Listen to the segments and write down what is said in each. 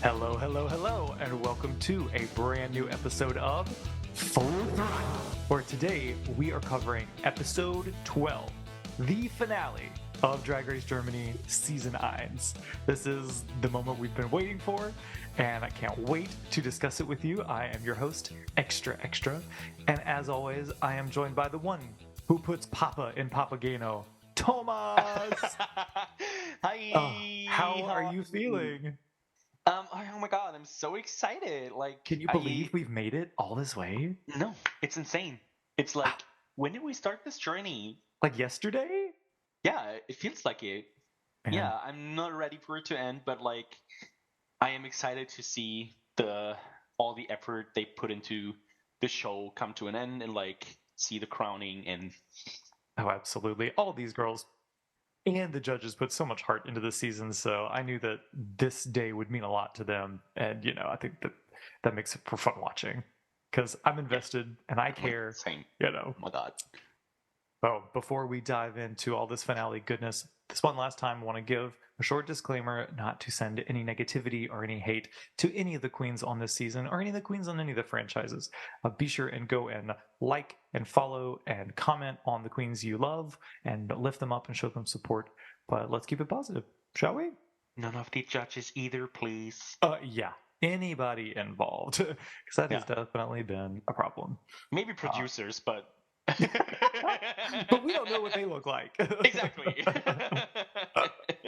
Hello, hello, hello, and welcome to a brand new episode of Full Throttle, where today we are covering episode 12, the finale of Drag Race Germany Season 9. This is the moment we've been waiting for, and I can't wait to discuss it with you. I am your host, Extra Extra, and as always, I am joined by the one who puts Papa in Papageno, Thomas! Hi. How are you feeling? Oh my god, I'm so excited. Can you believe we've made it all this way? No, it's insane. It's like, when did we start this journey? Like yesterday? Yeah, it feels like it. Man. Yeah, I'm not ready for it to end, but like, I am excited to see all the effort they put into the show come to an end and like see the crowning and. Oh, absolutely. All these girls and the judges put so much heart into this season, so I knew that this day would mean a lot to them. And, I think that makes it for fun watching because I'm invested and I care. Same. Oh my god. Oh, before we dive into all this finale goodness, this one last time I want to give a short disclaimer not to send any negativity or any hate to any of the queens on this season or any of the queens on any of the franchises. Be sure and go and like and follow and comment on the queens you love and lift them up and show them support. But let's keep it positive, shall we? None of the judges either, please. Yeah. Anybody involved, because that has definitely been a problem. Maybe producers, but but we don't know what they look like. Exactly.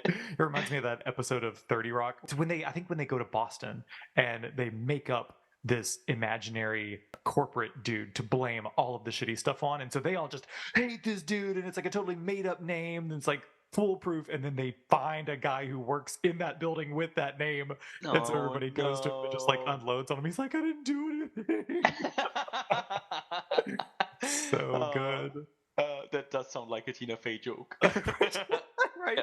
It reminds me of that episode of 30 Rock. It's when they go to Boston and they make up this imaginary corporate dude to blame all of the shitty stuff on. And so they all just hate this dude, and it's like a totally made up name. And it's like foolproof, and then they find a guy who works in that building with that name, and so everybody goes to him and just like unloads on him. He's like, I didn't do anything. So good. That does sound like a Tina Fey joke. Right.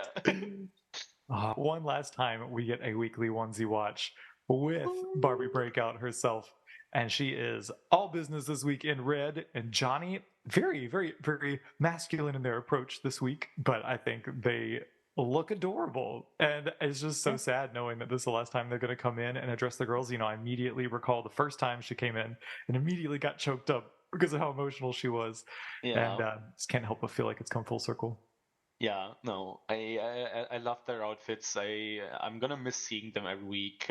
One last time we get a weekly onesie watch with Barbie Breakout herself, and she is all business this week in red, and Johnny very, very, very masculine in their approach this week, but I think they look adorable, and it's just so sad knowing that this is the last time they're going to come in and address the girls. I immediately recall the first time she came in and immediately got choked up because of how emotional she was. And just can't help but feel like it's come full circle. Yeah, no, I love their outfits. I'm gonna miss seeing them every week.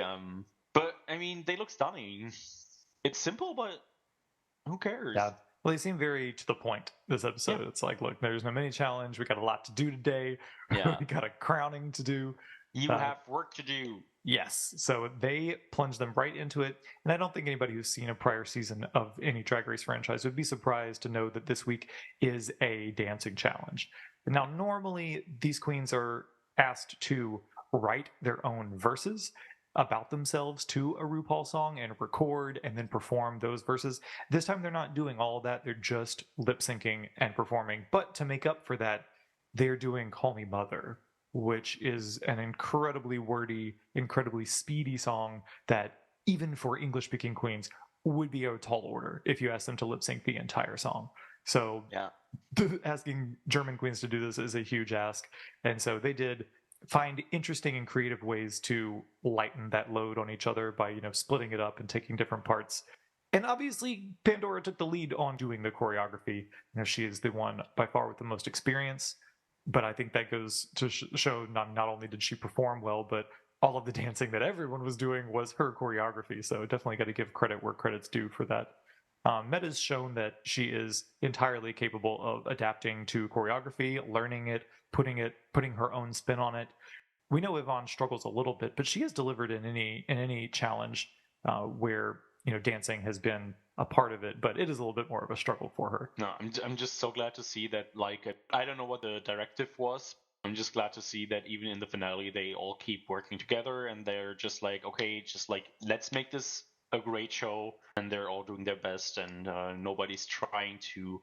But I mean, they look stunning. It's simple, but who cares? Yeah. Well, they seem very to the point this episode. It's like, look, there's no mini challenge. We got a lot to do today. Yeah. We got a crowning to do. You have work to do. Yes. So they plunge them right into it. And I don't think anybody who's seen a prior season of any Drag Race franchise would be surprised to know that this week is a dancing challenge. Now, normally these queens are asked to write their own verses about themselves to a RuPaul song and record and then perform those verses. This time they're not doing all of that. They're just lip syncing and performing. But to make up for that, they're doing Call Me Mother, which is an incredibly wordy, incredibly speedy song that even for English speaking queens would be a tall order if you asked them to lip sync the entire song. So asking German queens to do this is a huge ask. And so they did find interesting and creative ways to lighten that load on each other by, splitting it up and taking different parts. And obviously, Pandora took the lead on doing the choreography. She is the one by far with the most experience. But I think that goes to show not only did she perform well, but all of the dancing that everyone was doing was her choreography. So definitely got to give credit where credit's due for that. Meta's shown that she is entirely capable of adapting to choreography, learning it, putting her own spin on it. We know Yvonne struggles a little bit, but she has delivered in any challenge where dancing has been a part of it, but it is a little bit more of a struggle for her. No, I'm just so glad to see that. Like, I don't know what the directive was. I'm just glad to see that even in the finale, they all keep working together, and they're just like, okay, just like let's make this a great show, and they're all doing their best, and nobody's trying to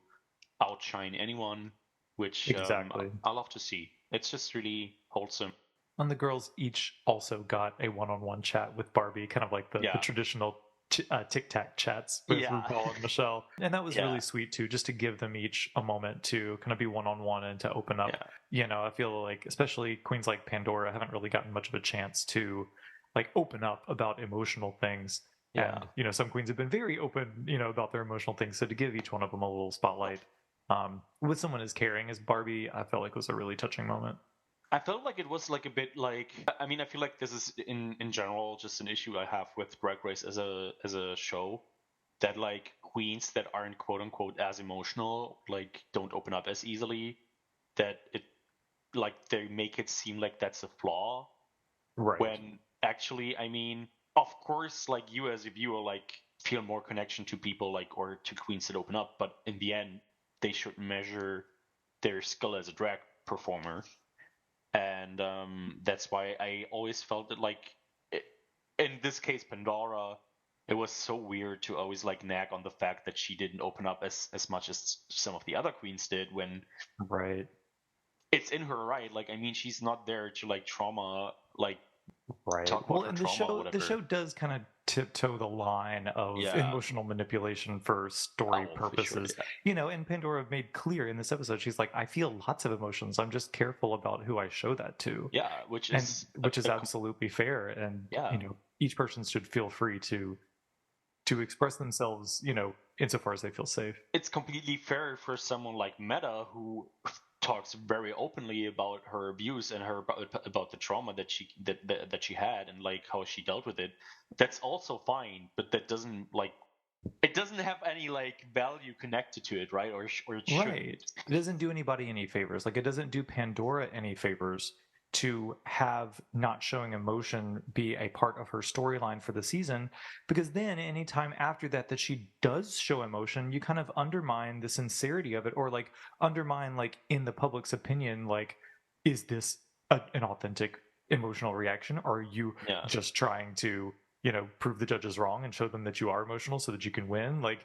outshine anyone, which exactly I love to see. It's just really wholesome. And the girls each also got a one-on-one chat with Barbie, kind of like the traditional Tic Tac chats with RuPaul and Michelle. And that was really sweet too, just to give them each a moment to kind of be one-on-one and to open up. I feel like especially queens like Pandora haven't really gotten much of a chance to like open up about emotional things. Yeah. And, you know, some queens have been very open, you know, about their emotional things. So to give each one of them a little spotlight with someone as caring as Barbie, I felt like was a really touching moment. I felt like it was like a bit like, I mean, I feel like this is in general just an issue I have with Drag Race as a show, that like queens that aren't quote unquote as emotional like don't open up as easily, that it like they make it seem like that's a flaw, Right. when actually, I mean, of course, like you as a viewer like feel more connection to people like, or to queens that open up, but in the end they should measure their skill as a drag performer. And that's why I always felt that like in this case Pandora, it was so weird to always like nag on the fact that she didn't open up as much as some of the other queens did, when Right. it's in her right. Like, I mean, she's not there to like trauma, like Right. talk Well, about her and trauma or the whatever. show does kind of tiptoe the line of Yeah. emotional manipulation for story Oh, for sure. purposes. You know, and Pandora made clear in this episode, she's like, I feel lots of emotions. I'm just careful about who I show that to. Yeah, which And is which is absolutely fair. And, yeah. you know, each person should feel free to express themselves, you know, insofar as they feel safe. It's completely fair for someone like Meta, who talks very openly about her abuse and her about the trauma that that she had, and like how she dealt with it. That's also fine, but that doesn't like, it doesn't have any like value connected to it, right? Or it shouldn't. Right. It doesn't do anybody any favors. Like it doesn't do Pandora any favors to have not showing emotion be a part of her storyline for the season, because then anytime after that that she does show emotion, you kind of undermine the sincerity of it, or like undermine like in the public's opinion, like is this an authentic emotional reaction, or are you Yeah. just trying to, you know, prove the judges wrong and show them that you are emotional so that you can win? Like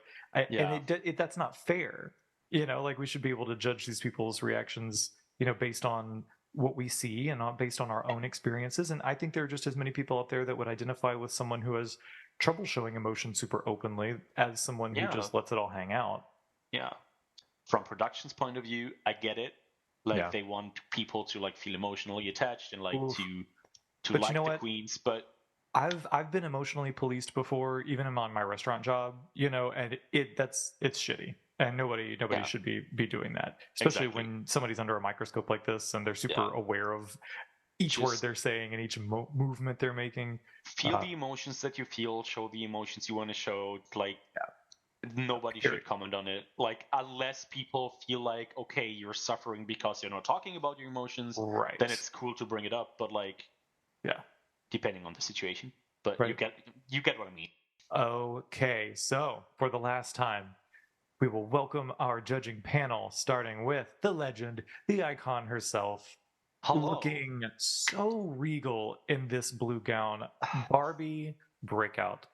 Yeah. and that's not fair. You know, like we should be able to judge these people's reactions, you know, based on what we see and not based on our own experiences. And I think there are just as many people out there that would identify with someone who has trouble showing emotion super openly as someone who Yeah. just lets it all hang out. Yeah. From production's point of view, I get it. Like Yeah. they want people to like feel emotionally attached and like Oof. to But you like know the what? queens, but I've been emotionally policed before, even on my restaurant job, you know, and it's shitty. And nobody yeah, should be doing that, especially exactly. when somebody's under a microscope like this and they're super Yeah. aware of each word Just they're saying and each movement they're making. feel the emotions that you feel, show the emotions you want to show. Like nobody Period. should comment on it. Like unless people feel like, okay, you're suffering because you're not talking about your emotions, Right. then it's cool to bring it up. But like, Yeah. depending on the situation. But Right. you get what I mean. Okay, so for the last time, we will welcome our judging panel, starting with the legend, the icon herself, Hello. looking so regal in this blue gown, Barbie Breakout.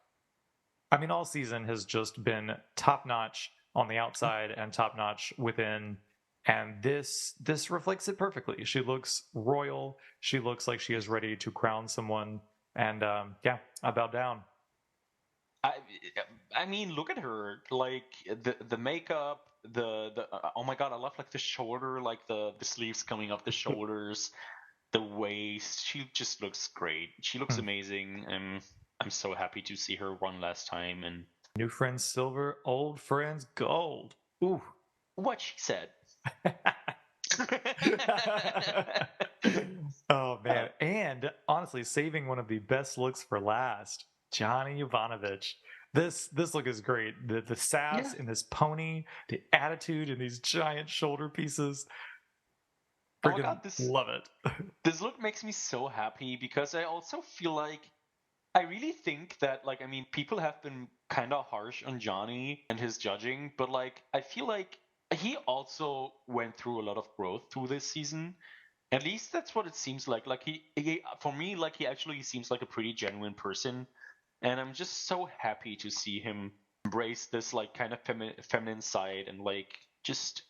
I mean, all season has just been top notch on the outside and top notch within, and this reflects it perfectly. She looks royal. She looks like she is ready to crown someone, and yeah, I bow down. I I mean, look at her. Like the makeup, the oh my god, I love like the shoulder, like the sleeves coming up the shoulders, the waist. She just looks great. She looks Hmm. amazing. I'm so happy to see her one last time. And New friends silver, old friends gold. Ooh. what she said. Oh man. And honestly, saving one of the best looks for last, Johnny Ivanovich. This look is great. The sass in this pony, the attitude in these giant shoulder pieces. Oh my Freaking god, love it. this look makes me so happy because I also feel like I really think that, like, I mean, people have been kind of harsh on Johnny and his judging, but like, I feel like he also went through a lot of growth through this season. At least that's what it seems like. Like he for me, like he actually seems like a pretty genuine person, and I'm just so happy to see him embrace this like kind of feminine side, and like just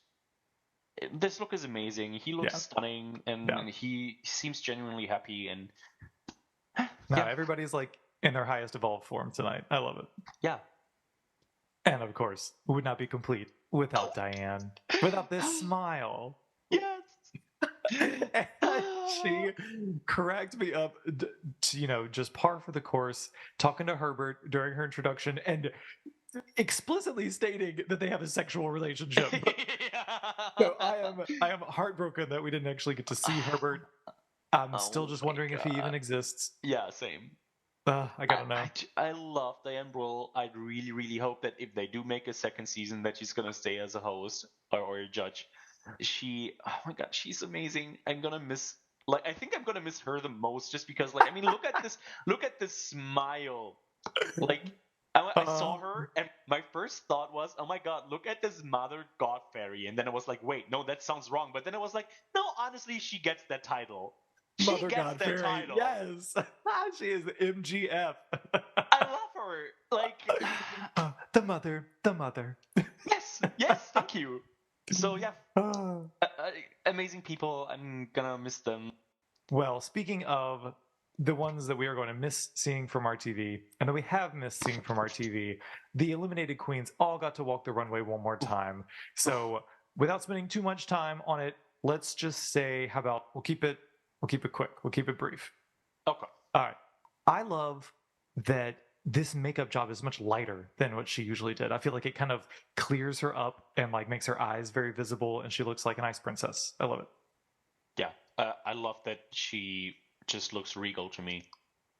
this look is amazing. He looks Yeah. stunning, and he seems genuinely happy. And No, yeah, everybody's like in their highest evolved form tonight. I love it. yeah. And of course, would not be complete without Diane, without this smile. Yes. She cracked me up, just par for the course, talking to Herbert during her introduction and explicitly stating that they have a sexual relationship. So I am heartbroken that we didn't actually get to see Herbert. I'm still just wondering if he even exists. Yeah, same. I gotta know. I love Diane Brühl. I really, really hope that if they do make a second season, that she's gonna stay as a host or a judge. Oh my god, she's amazing. I'm gonna miss. Like, I think I'm gonna miss her the most, just because, like, I mean, look at this smile. Like, I saw her, and my first thought was, oh my god, look at this Mother God Fairy. And then I was like, wait, no, that sounds wrong. But then I was like, no, honestly, she gets that title. She Mother gets God that Fairy. title. Yes, she is MGF. I love her. Like, the mother. yes, thank you. So yeah, amazing people. I'm gonna miss them. Well, speaking of the ones that we are going to miss seeing from our TV, and that we have missed seeing from our TV, the eliminated queens all got to walk the runway one more time. So, without spending too much time on it, let's just say, how about we'll keep it quick, we'll keep it brief. Okay. All right. I love that this makeup job is much lighter than what she usually did. I feel like it kind of clears her up and like makes her eyes very visible, and she looks like an ice princess. I love it. Yeah, I love that she just looks regal to me.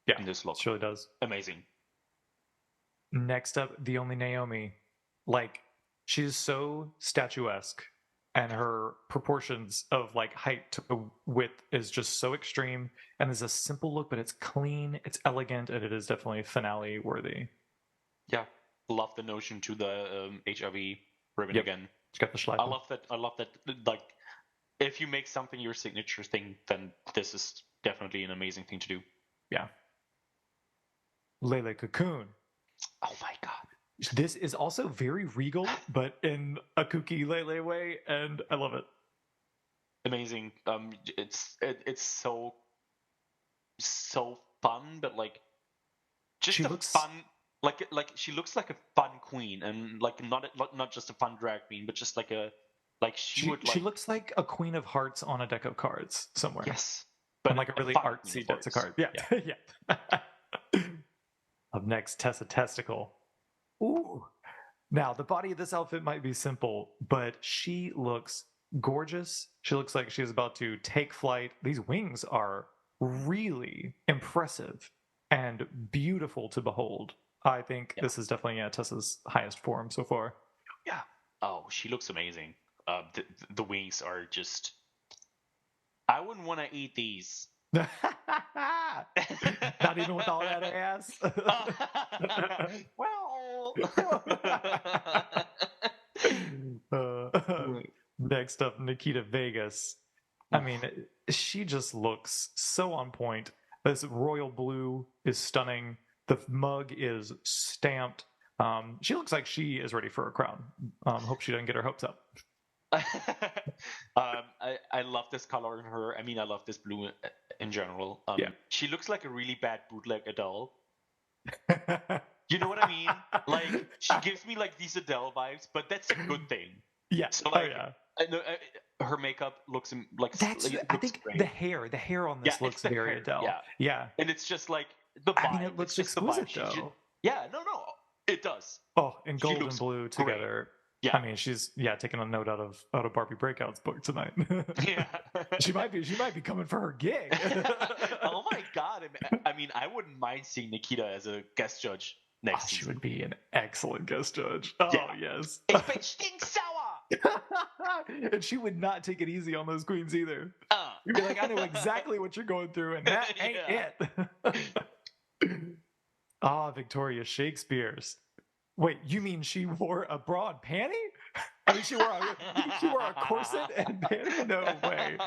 Yeah, in this look, she really does. Amazing. Next up, the only Naomi. Like, she's so statuesque, and her proportions of like height to width is just so extreme. And there's a simple look, but it's clean, it's elegant, and it is definitely finale worthy. Yeah, love the notion to the HIV ribbon again. She's got the schleifen. I love that. Like, if you make something your signature thing, then this is definitely an amazing thing to do. Yeah. Lele Cocoon. Oh my god. This is also very regal, but in a kooky Lele way, and I love it. Amazing. It's so fun, but like just fun. Like she looks like a fun queen, and like not just a fun drag queen, but just like a she looks like a queen of hearts on a deck of cards somewhere. Yes, but like a really artsy deck of cards. Yeah, yeah. Up next, Tessa Testicle. Ooh. Now, the body of this outfit might be simple, but she looks gorgeous. She looks like she's about to take flight. These wings are really impressive and beautiful to behold. I think this is definitely Tessa's highest form so far. Yeah. Oh, she looks amazing. The wings are just... I wouldn't want to eat these. Not even with all that ass. Well, next up, Nikita Vegas. I mean, she just looks so on point. This royal blue is stunning. The mug is stamped. She looks like she is ready for a crown. Hope she doesn't get her hopes up. I love this color in her. I mean, I love this blue in general. She looks like a really bad bootleg Adele. You know what I mean? Like, she gives me like these Adele vibes, but that's a good thing. Yeah. So, like, her makeup looks like... I think great. The hair on this looks very Adele. Yeah. And it's just like the vibe. I mean, it looks exquisite though. No, it does. Oh, and gold and blue together. Great. Yeah, I mean, she's taking a note out of Barbie Breakout's book tonight. Yeah, she might be coming for her gig. Oh my god! I mean, I wouldn't mind seeing Nikita as a guest judge next season. She would be an excellent guest judge. Oh yes, ich bin stinksauer. And she would not take it easy on those queens either. You'd be like, I know exactly what you're going through, and that ain't it. Victoria Shakespeare's. Wait, you mean she wore a bra and panty? I mean, she wore a corset and panty? No way.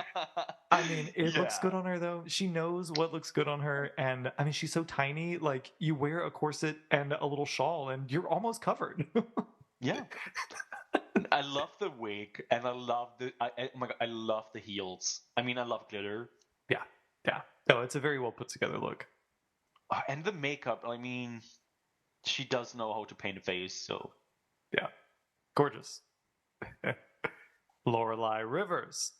I mean, it looks good on her, though. She knows what looks good on her. And, I mean, she's so tiny. Like, you wear a corset and a little shawl, and you're almost covered. Yeah. I love the wig, and I love I love the heels. I mean, I love glitter. Yeah. No, it's a very well put together look. And the makeup, I mean... She does know how to paint a face, so... Yeah. Gorgeous. Lorelai Rivers.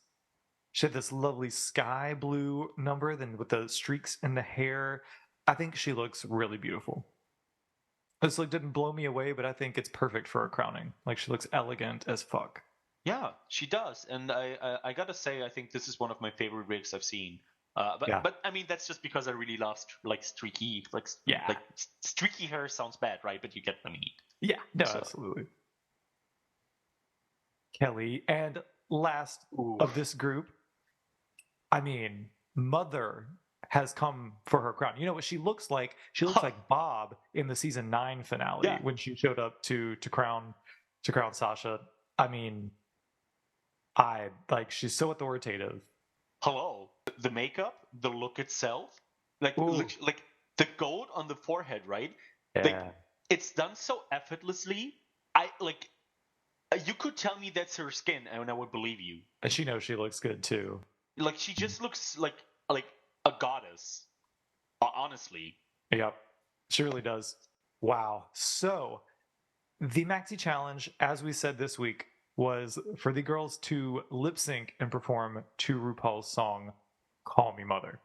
She had this lovely sky blue number, then with the streaks in the hair. I think she looks really beautiful. This look didn't blow me away, but I think it's perfect for a crowning. Like she looks elegant as fuck. Yeah, she does, and I gotta say, I think this is one of my favorite wigs I've seen. Yeah, But I mean, that's just because I really love like streaky, yeah, streaky hair sounds bad, right? But you get what I mean. yeah. No, So, absolutely. Kelly, and last ooh, of this group, I mean, Mother has come for her crown. You know what she looks like? She looks like Bob in the season 9 finale yeah. when she showed up to crown Sasha. I mean, I like she's so authoritative. Hello, the makeup, the look itself, Ooh, like the gold on the forehead, right? Like yeah. it's done so effortlessly. I like you could tell me that's her skin, and I would believe you. And she knows she looks good too. Like she just looks like a goddess. Honestly, Yep. She really does. Wow. So the Maxi Challenge, as we said this week, was for the girls to lip sync and perform to RuPaul's song "Call Me Mother,"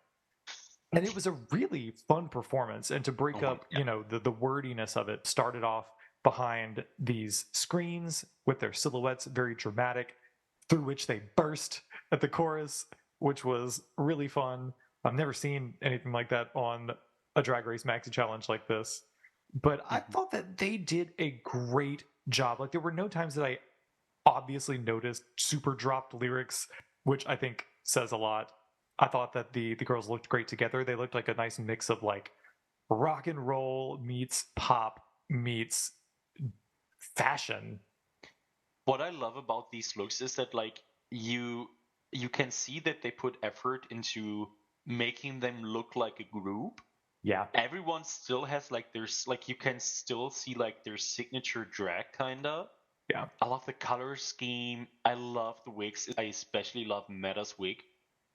and it was a really fun performance. And to oh break my up, the wordiness of it, started off behind these screens with their silhouettes, very dramatic, through which they burst at the chorus, which was really fun. I've never seen anything like that on a Drag Race Maxi Challenge like this. But I Mhm. thought that they did a great job. Like there were no times that I obviously noticed super dropped lyrics, which I think says a lot. I thought that the girls looked great together. They looked like a nice mix of like rock and roll meets pop meets fashion. What I love about these looks is that like you can see that they put effort into making them look like a group. Yeah. Everyone still has like there's like you can still see like their signature drag kinda. Yeah. I love the color scheme. I love the wigs. I especially love Meta's wig.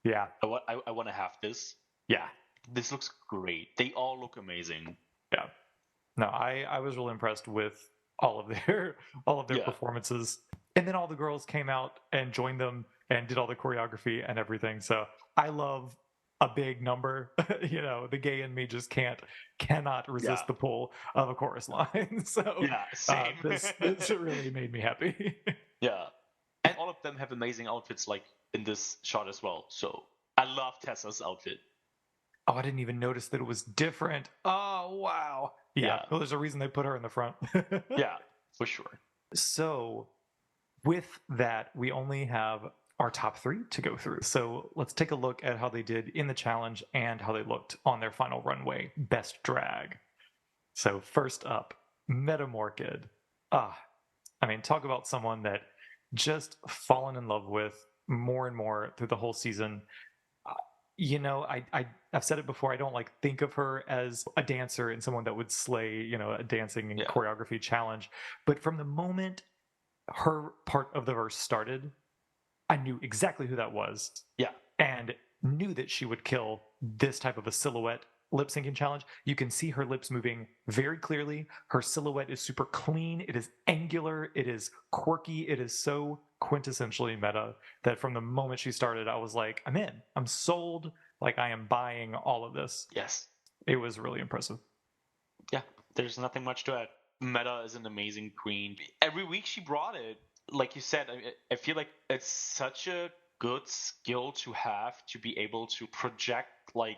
Yeah. I want to have this. Yeah. This looks great. They all look amazing. Yeah. No, I was really impressed with all of their all of their Yeah. performances. And then all the girls came out and joined them and did all the choreography and everything. So I love a big number. The gay in me just cannot Yeah. resist the pull of a chorus line. So Yeah. Same. this really made me happy. Yeah. And all of them have amazing outfits like in this shot as well. So I love Tessa's outfit. Oh, I didn't even notice that it was different. Oh, wow. Yeah. Yeah. Well, there's a reason they put her in the front. Yeah, for sure. So with that, we only have our top 3 to go through. So let's take a look at how they did in the challenge and how they looked on their final runway, Best Drag. So first up, Metamorkid. I mean, talk about someone that just fallen in love with more and more through the whole season. Uh, I've said it before. I don't like think of her as a dancer and someone that would slay, a dancing and Yeah. choreography challenge. But from the moment her part of the verse started, I knew exactly who that was. Yeah. And knew that she would kill this type of a silhouette lip syncing challenge. You can see her lips moving very clearly. Her silhouette is super clean. It is angular. It is quirky. It is so quintessentially meta that from the moment she started, I was like, I'm in. I'm sold. Like I am buying all of this. Yes. It was really impressive. Yeah. There's nothing much to add. Meta is an amazing queen. Every week she brought it. Like you said, I feel like it's such a good skill to have to be able to project like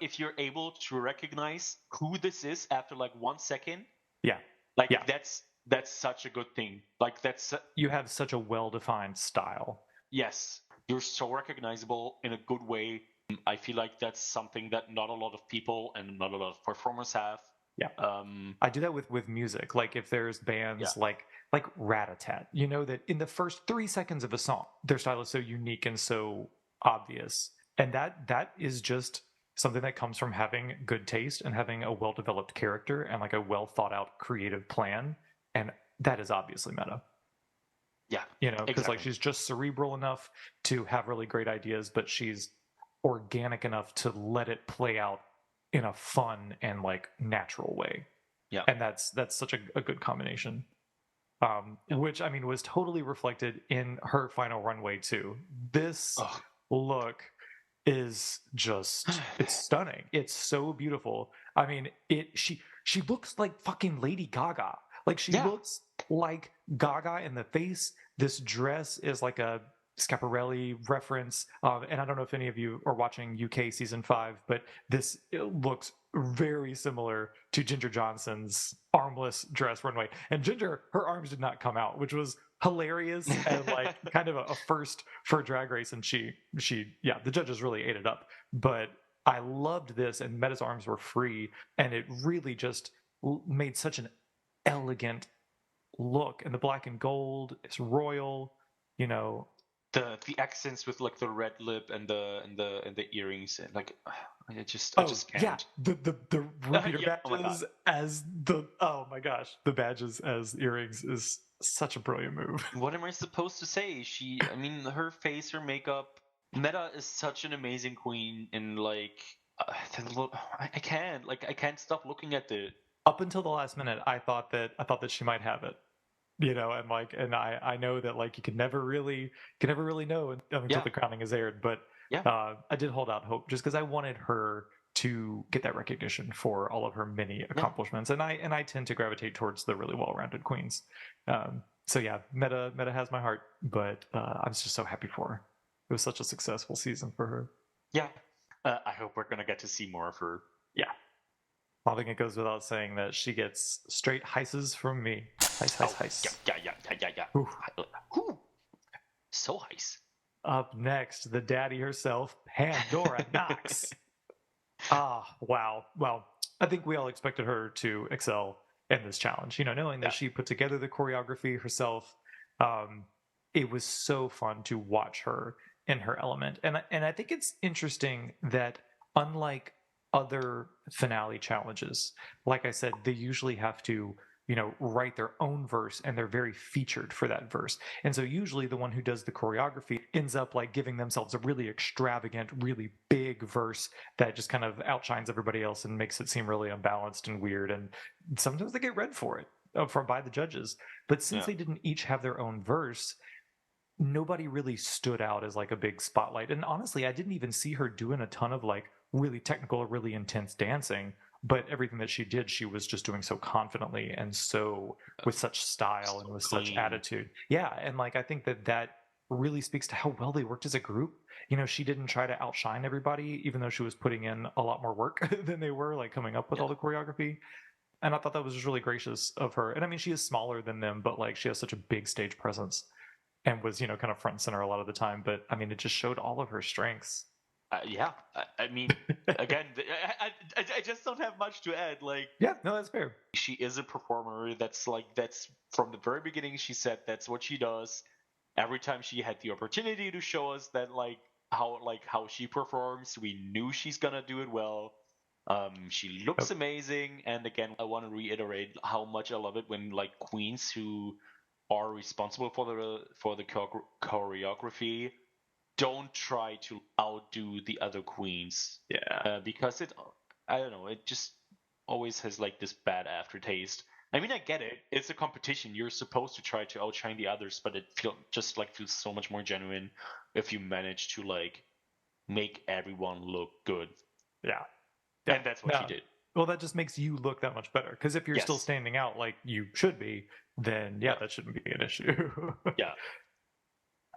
if you're able to recognize who this is after like 1 second, Yeah. like Yeah. that's such a good thing. Like that's You have such a well defined style. yes, you're so recognizable in a good way. I feel like that's something that not a lot of people and not a lot of performers have. Yeah. Um, I do that with music. Like if there's bands yeah, like Rat-a-Tat, you know that in the first 3 seconds of a song, their style is so unique and so obvious. And that is just something that comes from having good taste and having a well-developed character and like a well thought out creative plan. And that is obviously meta. yeah, Because like exactly. she's just cerebral enough to have really great ideas, but she's organic enough to let it play out in a fun and like natural way. Yeah, And that's such a good combination. yeah. Which I mean was totally reflected in her final runway too. This Ugh. look is just it's stunning. It's so beautiful. I mean, she looks like fucking Lady Gaga. Like she Yeah. looks like Gaga in the face. This dress is like a Schiaparelli reference. And I don't know if any of you are watching UK season 5, but this looks very similar to Ginger Johnson's armless dress runway. And Ginger, her arms did not come out, which was hilarious and like kind of a first for Drag Race. And she yeah, the judges really ate it up. But I loved this, and Meta's arms were free, and it really just made such an elegant look. And the black and gold is royal, you know. The accents with like the red lip and the earrings, and like I just can't. Yeah, the repeater Yeah, oh my God. badges as the oh my gosh, the badges as earrings is such a brilliant move. What am I supposed to say? I mean, her face, her makeup. Meta is such an amazing queen, and like, I can't stop looking at the. Up until the last minute, I thought that she might have it, and like, and I know that like you can never really know until the crowning is aired, but Yeah. I did hold out hope just because I wanted her to get that recognition for all of her many accomplishments, and I tend to gravitate towards the really well-rounded queens. So yeah, Meta has my heart, but I was just so happy for her. It was such a successful season for her. Yeah. I hope we're gonna get to see more of her. Yeah. I think it goes without saying that she gets straight heises from me. Heis. Yeah. Ooh. So heis. Up next, the daddy herself, Pandora Knox. Wow. Well, I think we all expected her to excel in this challenge. Knowing that she put together the choreography herself, it was so fun to watch her in her element. And I think it's interesting that unlike other finale challenges, like I said, they usually have to write their own verse, and they're very featured for that verse. And so usually the one who does the choreography ends up like giving themselves a really extravagant, really big verse that just kind of outshines everybody else and makes it seem really unbalanced and weird. And sometimes they get read for it by the judges. But since they didn't each have their own verse, nobody really stood out as like a big spotlight. And honestly, I didn't even see her doing a ton of like really technical, really intense dancing. But everything that she did, she was just doing so confidently and so with such style and with such attitude. Yeah, and like I think that really speaks to how well they worked as a group. She didn't try to outshine everybody, even though she was putting in a lot more work than they were, like coming up with all the choreography. And I thought that was just really gracious of her. And I mean, she is smaller than them, but like she has such a big stage presence and was kind of front and center a lot of the time. But I mean, it just showed all of her strengths. Yeah, I mean, again, I just don't have much to add. Like, yeah, no, that's fair. She is a performer. That's from the very beginning. She said that's what she does. Every time she had the opportunity to show us that, how she performs, we knew she's gonna do it well. She looks amazing, and again, I want to reiterate how much I love it when like queens who are responsible for the choreography don't try to outdo the other queens. Yeah. Because I don't know, it just always has like this bad aftertaste. I mean, I get it. It's a competition. You're supposed to try to outshine the others, but it feels so much more genuine if you manage to like make everyone look good. Yeah. And that's what she did. Well, that just makes you look that much better. Because if you're still standing out like you should be, then that shouldn't be an issue. Yeah.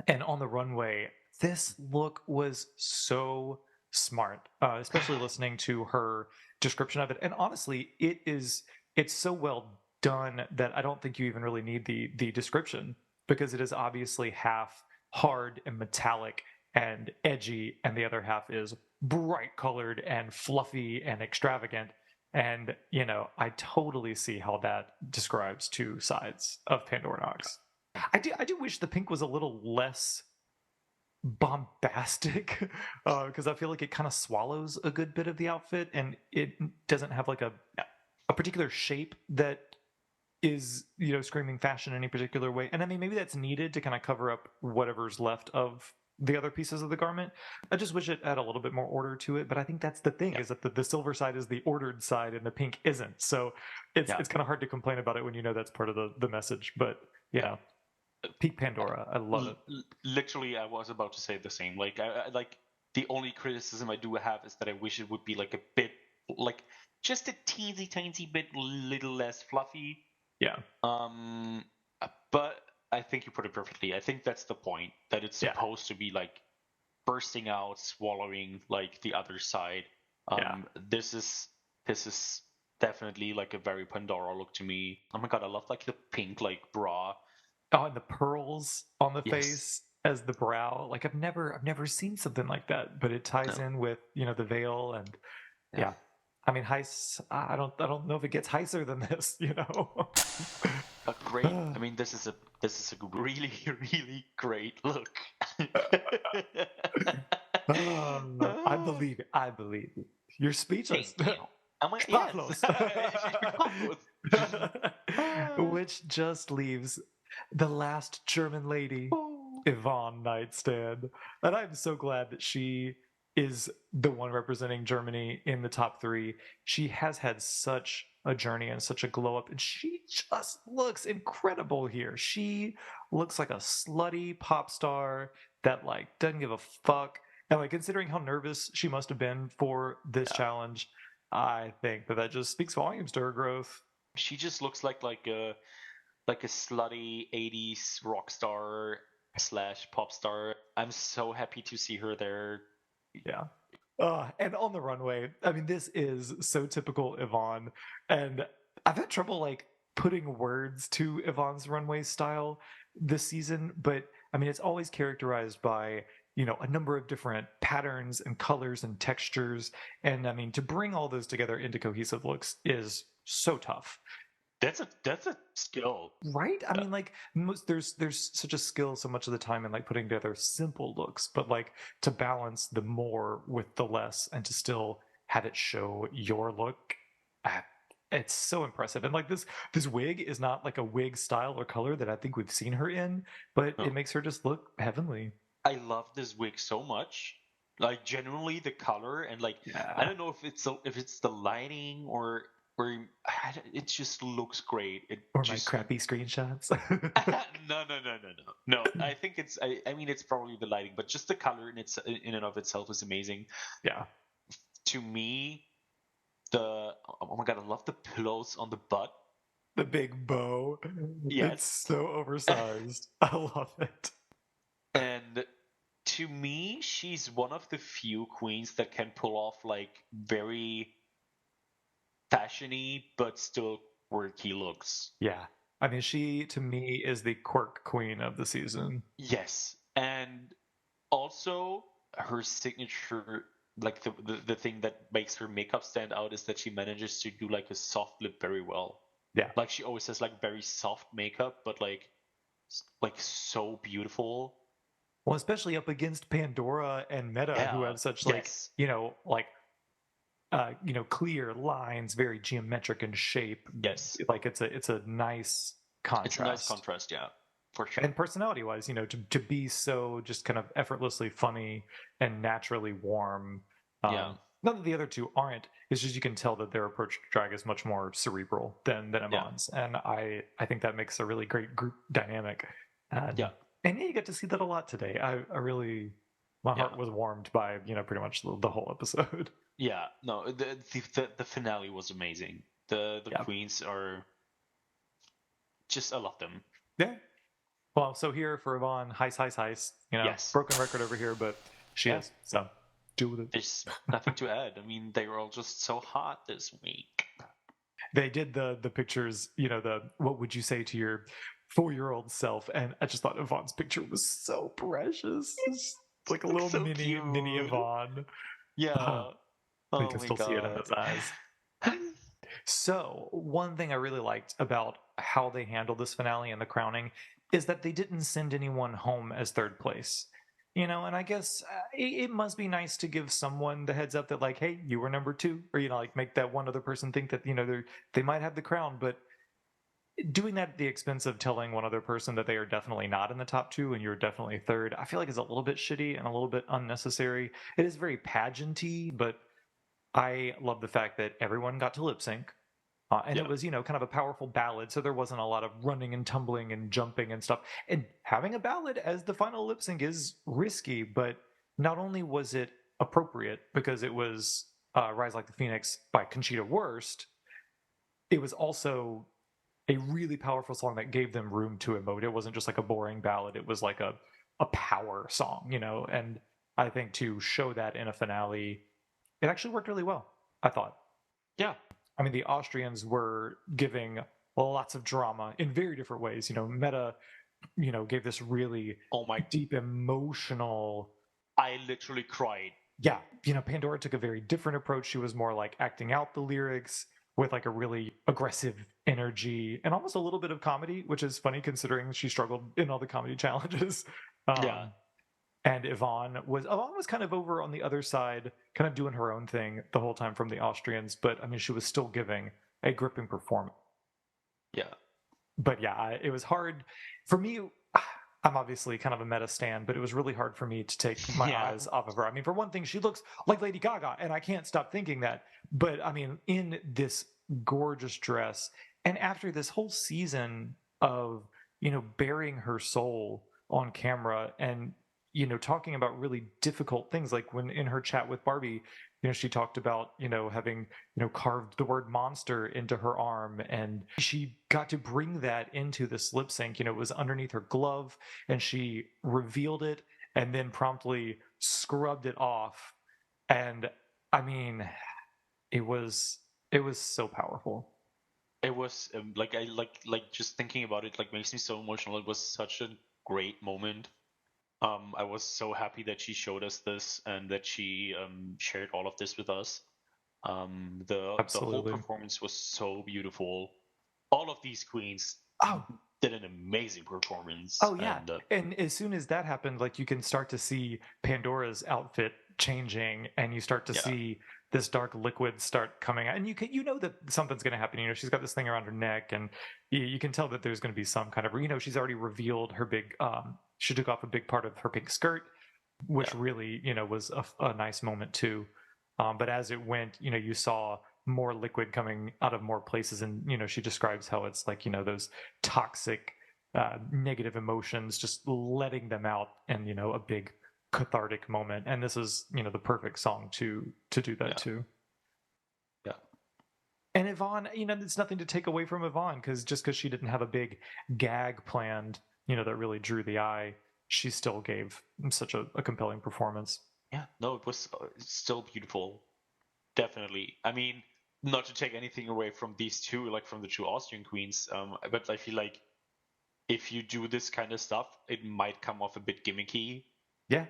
And on the runway, this look was so smart, especially listening to her description of it. And honestly, it's so well done that I don't think you even really need the description, because it is obviously half hard and metallic and edgy, and the other half is bright colored and fluffy and extravagant. And I totally see how that describes two sides of Pandora Knox. I do wish the pink was a little less bombastic, because I feel like it kind of swallows a good bit of the outfit, and it doesn't have like a particular shape that is screaming fashion in any particular way. And I mean, maybe that's needed to kind of cover up whatever's left of the other pieces of the garment. I just wish it had a little bit more order to it, but I think that's the thing, is that the silver side is the ordered side and the pink isn't. So it's kind of hard to complain about it when that's part of the message. But Peak Pandora. I love it. Literally, I was about to say the same. Like, like the only criticism I do have is that I wish it would be like a bit, like just a teensy tiny bit, little less fluffy. Yeah. But I think you put it perfectly. I think that's the point, that it's Yeah. supposed to be like bursting out, swallowing like the other side. Yeah. This is definitely like a very Pandora look to me. Oh my god, I love like the pink like bra. Oh, and the pearls on the Yes. face as the brow. Like I've never seen something like that, but it ties No. in with, the veil and Yeah. yeah. I mean, Heiss, I don't know if it gets heiser than this, A great. I mean, this is a really really great look. I believe it. I believe it. You're speechless. Thank you. Sprachlos. Yes. Which just leaves the last German lady, Yvonne Nightstand. And I'm so glad that she is the one representing Germany in the top 3. She has had such a journey and such a glow up, and she just looks incredible here. She looks like a slutty pop star that like doesn't give a fuck. And like considering how nervous she must have been for this challenge, I think that just speaks volumes to her growth. She just looks like a slutty 80s rock star / pop star. I'm so happy to see her there. Yeah. And on the runway, I mean, this is so typical Yvonne. And I've had trouble like putting words to Yvonne's runway style this season, but I mean, it's always characterized by, a number of different patterns and colors and textures. And I mean, to bring all those together into cohesive looks is so tough. That's a skill, right? I mean, like there's such a skill so much of the time in like putting together simple looks, but like to balance the more with the less and to still have it show your look, it's so impressive. And like this wig is not like a wig style or color that I think we've seen her in, but it makes her just look heavenly. I love this wig so much. Like genuinely the color and like I don't know if it's the lighting or it just looks great. Or my crappy screenshots. No. I think it's. I mean, it's probably the lighting, but just the color in and of itself is amazing. Yeah. To me, oh my god, I love the pillows on the butt. The big bow. Yes. It's so oversized. I love it. And to me, she's one of the few queens that can pull off like very fashiony but still quirky looks. Yeah. I mean, she to me is the quirk queen of the season. Yes. And also her signature, like the thing that makes her makeup stand out is that she manages to do like a soft lip very well. Yeah. Like she always has like very soft makeup, but like so beautiful. Well, especially up against Pandora and Meta, who have such clear lines, very geometric in shape. Yes. Like it's a nice contrast. It's a nice contrast, yeah. For sure. And personality wise, to be so just kind of effortlessly funny and naturally warm. Yeah. Not that the other two aren't. It's just you can tell that their approach to drag is much more cerebral than Yvonne's, and I think that makes a really great group dynamic. And you get to see that a lot today. My heart was warmed by pretty much the whole episode. Yeah, no, the finale was amazing. The queens are just, I love them. Yeah. Well, so here for Yvonne, heist. Broken record over here, but she is. So do with it. There's nothing to add. I mean, they were all just so hot this week. They did the pictures, the what would you say to your 4-year-old self, and I just thought Yvonne's picture was so precious. It's like a little so mini Yvonne. Yeah. You can still see it in his eyes. So one thing I really liked about how they handled this finale and the crowning is that they didn't send anyone home as third place. And I guess it must be nice to give someone the heads up that like, hey, you were number 2, or like make that one other person think that they might have the crown. But doing that at the expense of telling one other person that they are definitely not in the top 2 and you're definitely third, I feel like is a little bit shitty and a little bit unnecessary. It is very pageanty, but I love the fact that everyone got to lip sync. And it was, kind of a powerful ballad, so there wasn't a lot of running and tumbling and jumping and stuff. And having a ballad as the final lip sync is risky, but not only was it appropriate because it was Rise Like the Phoenix by Conchita Wurst, it was also a really powerful song that gave them room to emote. It wasn't just like a boring ballad, it was like a power song, and I think to show that in a finale, it actually worked really well, I thought. Yeah. I mean, the Austrians were giving lots of drama in very different ways. Meta, gave this really deep emotional. I literally cried. Yeah, Pandora took a very different approach. She was more like acting out the lyrics with like a really aggressive energy and almost a little bit of comedy, which is funny considering she struggled in all the comedy challenges. And Yvonne was kind of over on the other side, kind of doing her own thing the whole time from the Austrians. But I mean, she was still giving a gripping performance. Yeah. But yeah, it was hard for me. I'm obviously kind of a meta stan, but it was really hard for me to take my eyes off of her. I mean, for one thing, she looks like Lady Gaga, and I can't stop thinking that. But I mean, in this gorgeous dress, and after this whole season of, bearing her soul on camera and, talking about really difficult things, like when in her chat with Barbie, she talked about, having, carved the word monster into her arm, and she got to bring that into this lip sync. It was underneath her glove, and she revealed it and then promptly scrubbed it off. And I mean, it was so powerful. It was like I like just thinking about it like makes me so emotional. It was such a great moment. I was so happy that she showed us this and that she shared all of this with us. The whole performance was so beautiful. All of these queens did an amazing performance. Oh yeah, and as soon as that happened, like you can start to see Pandora's outfit changing, and you start to see this dark liquid start coming out, and you know that something's going to happen. She's got this thing around her neck, and you can tell that there's going to be some kind of, she's already revealed her big. She took off a big part of her pink skirt, which really, was a nice moment too. But as it went, you saw more liquid coming out of more places, and she describes how it's like, those toxic negative emotions, just letting them out, and a big cathartic moment. And this is the perfect song to do that too. Yeah. And Yvonne, it's nothing to take away from Yvonne, because she didn't have a big gag planned, that really drew the eye, she still gave such a compelling performance. Yeah, no, it was still beautiful. Definitely. I mean, not to take anything away from these two, like from the two Austrian queens, but I feel like if you do this kind of stuff, it might come off a bit gimmicky. Yeah.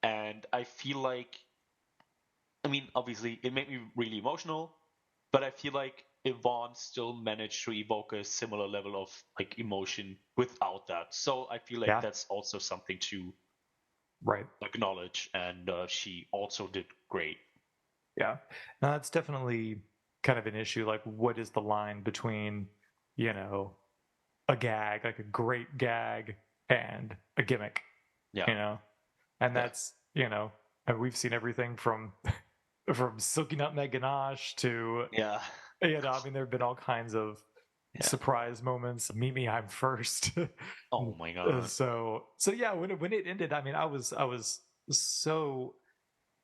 And I feel like, I mean, obviously, it made me really emotional, but I feel like Yvonne still managed to evoke a similar level of like emotion without that. So I feel like that's also something to acknowledge, and she also did great. Yeah, now that's definitely kind of an issue. Like, what is the line between, a gag, like a great gag, and a gimmick? Yeah. And that's, we've seen everything from Silky Nutmeg Ganache to I mean, there have been all kinds of surprise moments. Meet me, I'm first. Oh my god. So yeah, when it ended, I mean, I was so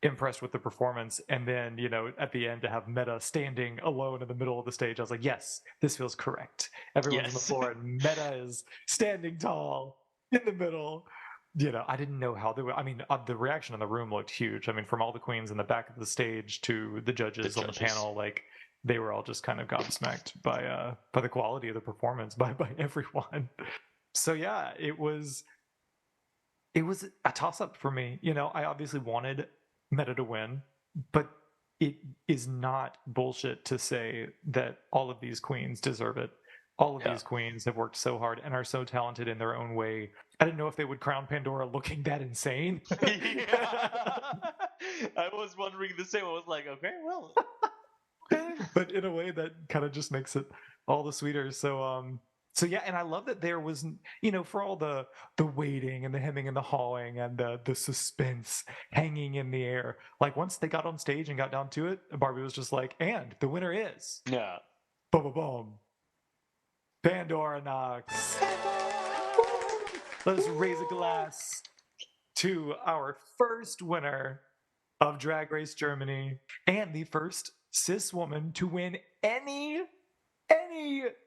impressed with the performance, and then at the end to have Meta standing alone in the middle of the stage, I was like, yes, this feels correct. Everyone's on the floor, and Meta is standing tall in the middle. I didn't know how they were. I mean, the reaction in the room looked huge. I mean, from all the queens in the back of the stage to the judges on the panel, like they were all just kind of gobsmacked by the quality of the performance by everyone. So yeah, it was a toss up for me. I obviously wanted Meta to win, but it is not bullshit to say that all of these queens deserve it. All of these queens have worked so hard and are so talented in their own way. I didn't know if they would crown Pandora looking that insane. I was wondering the same. I was like, okay, well. But in a way that kind of just makes it all the sweeter. So yeah, and I love that there was, for all the waiting and the hemming and the hawing and the suspense hanging in the air. Like once they got on stage and got down to it, Barbie was just like, and the winner is. Yeah. Boom, boom, boom. Pandora knocks. Let's raise a glass to our first winner of Drag Race Germany and the first cis woman to win any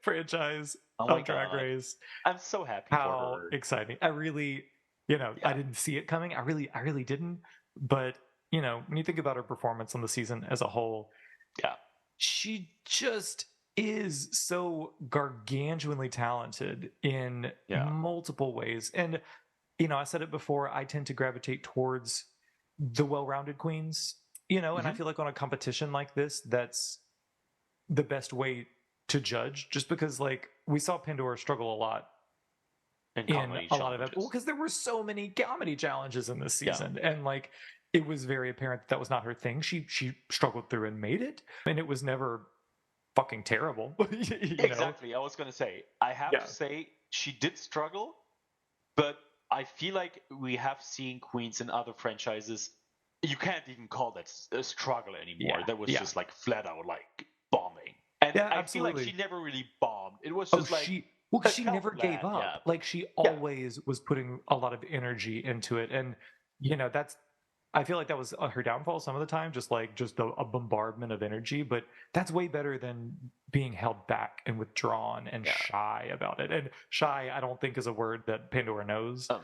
franchise Oh my of Drag God. Race. I'm so happy How for her. exciting. I really, I didn't see it coming. I really didn't. But, when you think about her performance on the season as a whole, Yeah. she just is so gargantuanly talented in multiple ways. And, I said it before, I tend to gravitate towards the well-rounded queens, and I feel like on a competition like this, that's the best way to judge, just because like we saw Pandora struggle a lot in a lot of it, because there were so many comedy challenges in this season, and like it was very apparent that was not her thing. She struggled through and made it, and it was never fucking terrible. Exactly. I was gonna say, I have to say she did struggle, but I feel like we have seen queens in other franchises. You can't even call that a struggle anymore. That was just like flat out like bombing. And I feel like she never really bombed. It was just she never gave up. Yeah. Like she always was putting a lot of energy into it, and that's. I feel like that was her downfall some of the time, just a bombardment of energy. But that's way better than being held back and withdrawn and shy about it. And shy, I don't think, is a word that Pandora knows. No.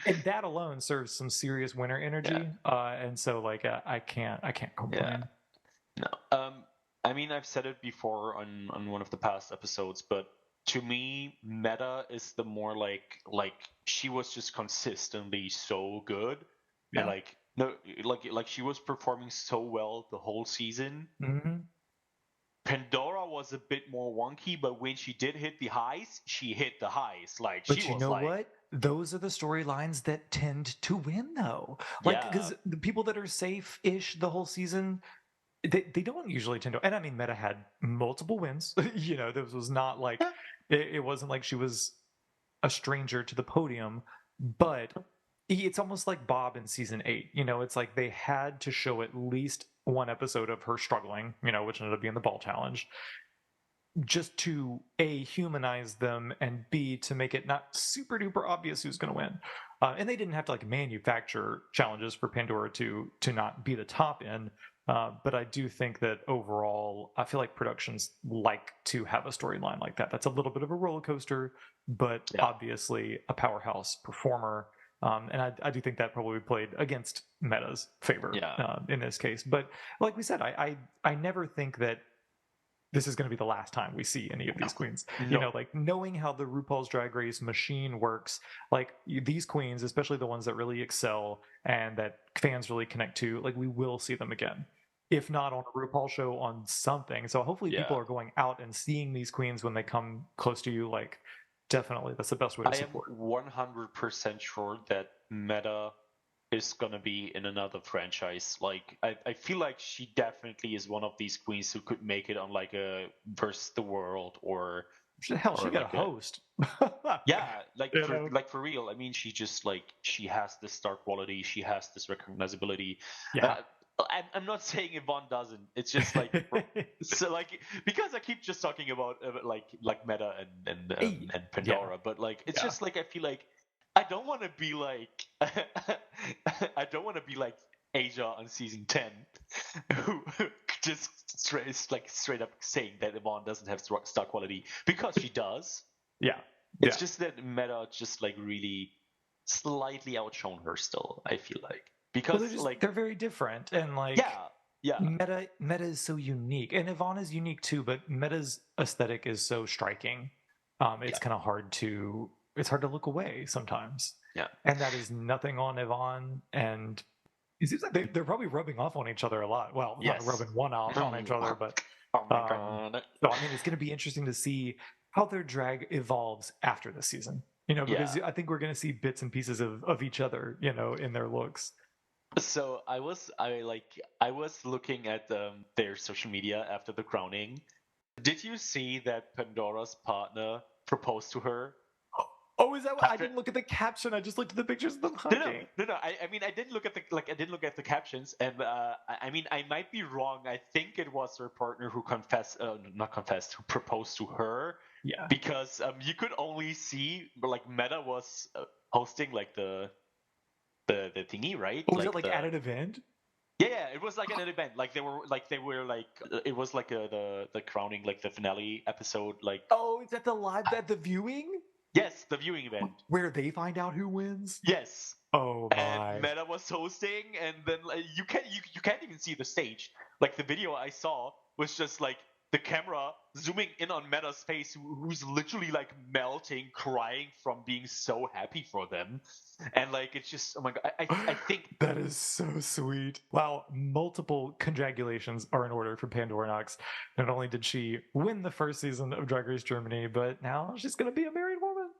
and that alone serves some serious winner energy. And so, like, I can't complain. No. I mean, I've said it before on one of the past episodes, but to me, Meta is the more like she was just consistently so good. And like she was performing so well the whole season. Mm-hmm. Pandora was a bit more wonky, but when she did hit the highs, she hit the highs. Like, but you know what? Those are the storylines that tend to win, though. Like, because the people that are safe-ish the whole season, they don't usually tend to. And I mean, Meta had multiple wins. This was not like it wasn't like she was a stranger to the podium, but it's almost like Bob in season 8. It's like they had to show at least one episode of her struggling, which ended up being the ball challenge, just to A, humanize them, and B, to make it not super duper obvious who's going to win. And they didn't have to like manufacture challenges for Pandora to not be the top in. But I do think that overall, I feel like productions like to have a storyline like that. That's a little bit of a roller coaster, but obviously a powerhouse performer. And I do think that probably played against Meta's favor in this case. But like we said, I never think that this is going to be the last time we see any of these queens. Like knowing how the RuPaul's Drag Race machine works, like these queens, especially the ones that really excel and that fans really connect to, like we will see them again. If not on a RuPaul show, on something. So hopefully people are going out and seeing these queens when they come close to you. Like, definitely, that's the best way to support. I am 100% sure that Meta is gonna be in another franchise. Like, I feel like she definitely is one of these queens who could make it on like a Versus the World or hell, she got a host. For real. I mean, she just like she has this star quality. She has this recognizability. I'm not saying Yvonne doesn't. It's just like so like because I keep just talking about like Meta and Pandora, but like it's just like I feel like I don't want to be like I don't want to be like Asia on season 10, who just straight up saying that Yvonne doesn't have star quality, because she does. It's just that Meta just like really slightly outshone her still, I feel like. Because they're very different, and like Meta is so unique, and Yvonne is unique too. But Meta's aesthetic is so striking. It's kind of hard to look away sometimes. And that is nothing on Yvonne, and it seems like they're probably rubbing off on each other a lot. Well, not rubbing one off on each other, but so I mean, it's going to be interesting to see how their drag evolves after this season. Because I think we're going to see bits and pieces of each other, in their looks. So I was looking at their social media after the crowning. Did you see that Pandora's partner proposed to her? Oh, is that what? I After- didn't look at the caption. I just looked at the pictures of them No, hugging. no. I mean, I didn't look at the captions, and I mean, I might be wrong. I think it was her partner who not confessed, who proposed to her, Yeah. because you could only see, like, Meta was hosting like the thingy, right? Oh, was it like at an event? Yeah, it was like at an event. Like they were like it was like the crowning, like the finale episode. Like, Oh, is that the live at the viewing yes, the viewing event. where they find out who wins? Yes. Oh And my! Meta was hosting, and then like, you can't even see the stage. Like the video I saw was just like the camera zooming in on Meta's face, who's literally like melting, crying from being so happy for them, and like it's just, oh my god, I think That is so sweet. Wow, multiple congratulations are in order for Pandora Knox. Not only did she win the first season of Drag Race Germany, but now she's going to be a married woman.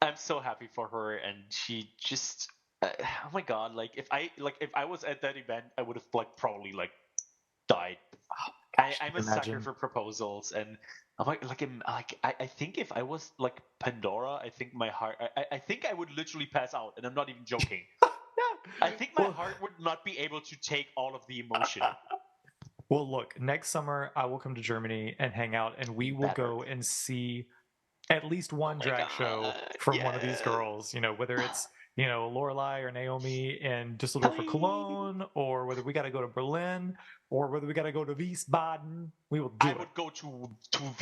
I'm so happy for her, and she just, oh my god, like if I was at that event, I would have like probably like died. I'm a sucker imagine. for proposals, and I think if I was like Pandora, I think my heart, I think I would literally pass out, and I'm not even joking. I think my heart would not be able to take all of the emotion. Well, look, next summer I will come to Germany and hang out, and we will go and see at least one drag show from one of these girls. You know, whether it's Lorelai or Naomi in Düsseldorf or Cologne, or whether we got to go to Berlin, or whether we got to go to Wiesbaden. We will do I it. would go to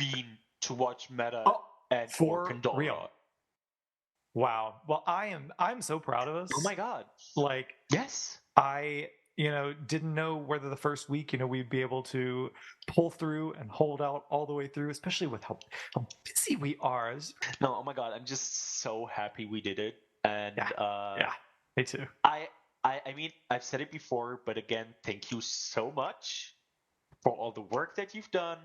Wien to watch Meta and for Pandora. real. Wow. Well, I'm so proud of us. Oh my god. Like, yes. I didn't know whether the first week, we'd be able to pull through and hold out all the way through, especially with how busy we are. No, oh my god, I'm just so happy we did it. And yeah, me too. I mean, I've said it before, but again, thank you so much for all the work that you've done,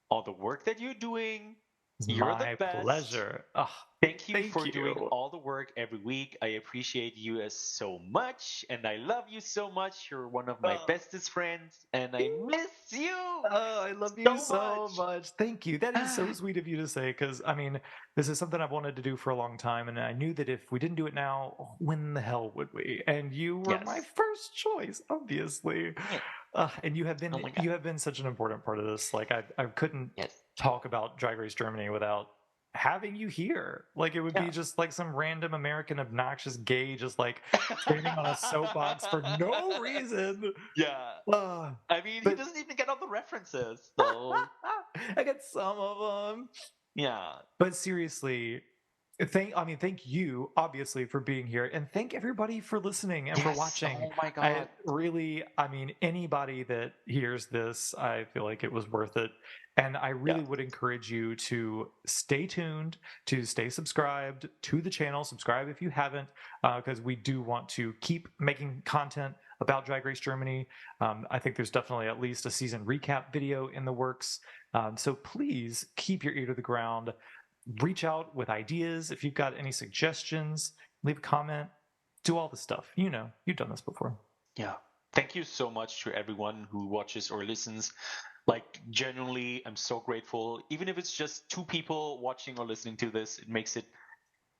all the work that you're doing. You're My the best. pleasure. Thank you thank for you. doing all the work every week. I appreciate you so much, and I love you so much. You're one of my bestest friends, and I miss you. Oh, I love you so much. Thank you. That is so sweet of you to say, because I mean, this is something I've wanted to do for a long time, and I knew that if we didn't do it now, when the hell would we? And you were my first choice, obviously. And you have been such an important part of this. Like I couldn't talk about Drag Race Germany without having you here. Like it would be just like some random American obnoxious gay just like standing on a soapbox for no reason. Yeah. I mean, he doesn't even get all the references. So I get some of them. Yeah. But seriously, thank you obviously for being here, and thank everybody for listening and for watching. Oh my god. Anybody that hears this, I feel like it was worth it. And I really would encourage you to stay tuned, to stay subscribed to the channel. Subscribe if you haven't, because we do want to keep making content about Drag Race Germany. I think there's definitely at least a season recap video in the works. So please keep your ear to the ground. Reach out with ideas. If you've got any suggestions, leave a comment. Do all the stuff. You've done this before. Yeah. Thank you so much to everyone who watches or listens. Like, genuinely, I'm so grateful. Even if it's just 2 people watching or listening to this, it makes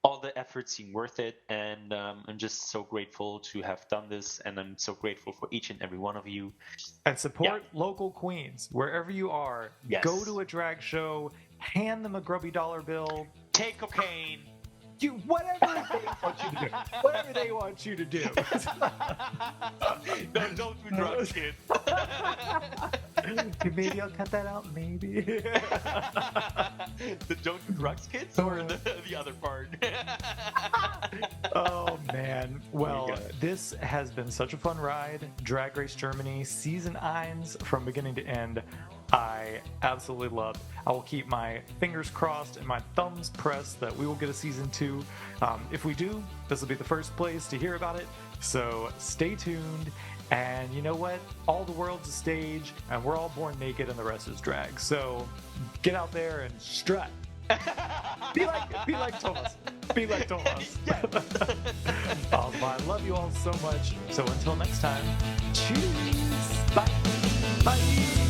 all the effort seem worth it. And I'm just so grateful to have done this. And I'm so grateful for each and every one of you. And support local queens wherever you are. Yes. Go to a drag show, hand them a grubby dollar bill. Take cocaine. Do whatever they want you to do. Whatever they want you to do. No, don't do drugs, kid. Maybe I'll cut that out. Maybe. The don't do drugs, kids, or the other part. Oh man. Well, this has been such a fun ride. Drag Race Germany season 1 from beginning to end. I absolutely loved. I will keep my fingers crossed and my thumbs pressed that we will get a season 2. If we do, this will be the first place to hear about it. So stay tuned. And you know what? All the world's a stage, and we're all born naked, and the rest is drag. So get out there and strut. Be like Thomas. Be like Thomas. I love you all so much. So until next time, cheers. Bye. Bye.